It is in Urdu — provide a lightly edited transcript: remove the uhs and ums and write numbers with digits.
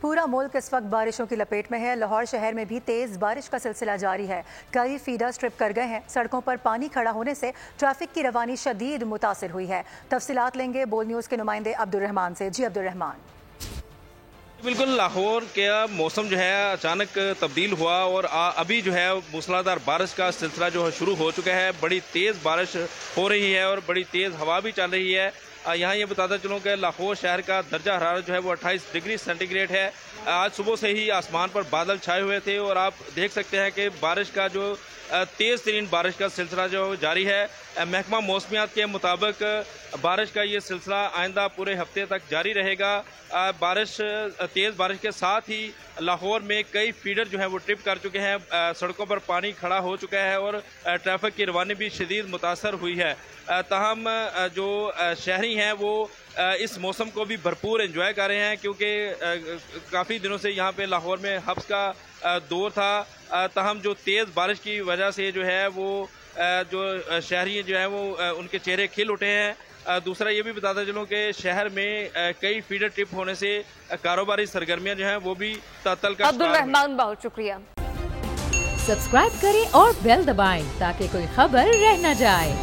پورا ملک اس وقت بارشوں کی لپیٹ میں ہے۔ لاہور شہر میں بھی تیز بارش کا سلسلہ جاری ہے۔ کئی فیڈر سٹرپ کر گئے ہیں۔ سڑکوں پر پانی کھڑا ہونے سے ٹریفک کی روانی شدید متاثر ہوئی ہے۔ تفصیلات لیں گے بول نیوز کے نمائندے عبد الرحمان سے۔ جی عبد الرحمان۔ بالکل لاہور کا موسم جو ہے اچانک تبدیل ہوا اور ابھی جو ہے موسلادھار بارش کا سلسلہ جو ہے شروع ہو چکا ہے۔ بڑی تیز بارش ہو رہی ہے اور بڑی تیز ہوا بھی چل رہی ہے۔ یہاں یہ بتاتا چلوں کہ لاہور شہر کا درجہ حرارت جو ہے وہ 28 ڈگری سینٹی گریڈ ہے۔ آج صبح سے ہی آسمان پر بادل چھائے ہوئے تھے اور آپ دیکھ سکتے ہیں کہ بارش کا جو تیز ترین بارش کا سلسلہ جو جاری ہے۔ محکمہ موسمیات کے مطابق بارش کا یہ سلسلہ آئندہ پورے ہفتے تک جاری رہے گا۔ تیز بارش کے ساتھ ہی لاہور میں کئی فیڈر جو ہیں وہ ٹرپ کر چکے ہیں۔ سڑکوں پر پانی کھڑا ہو چکا ہے اور ٹریفک کی روانی بھی شدید متاثر ہوئی ہے۔ تاہم جو شہری ہیں وہ اس موسم کو بھی بھرپور انجوائے کر رہے ہیں، کیونکہ کافی دنوں سے یہاں پہ لاہور میں حبس کا دور تھا۔ تاہم جو تیز بارش کی وجہ سے جو ہے وہ جو شہری جو ہیں وہ ان کے چہرے کھل اٹھے ہیں۔ دوسرا یہ بھی بتاتا چلوں کہ شہر میں کئی فیڈر ٹرپ ہونے سے کاروباری سرگرمیاں جو ہیں وہ بھی تعطل کا عبد الرحمان بہت شکریہ۔ سبسکرائب کریں اور بیل دبائیں تاکہ کوئی خبر رہ نہ جائے۔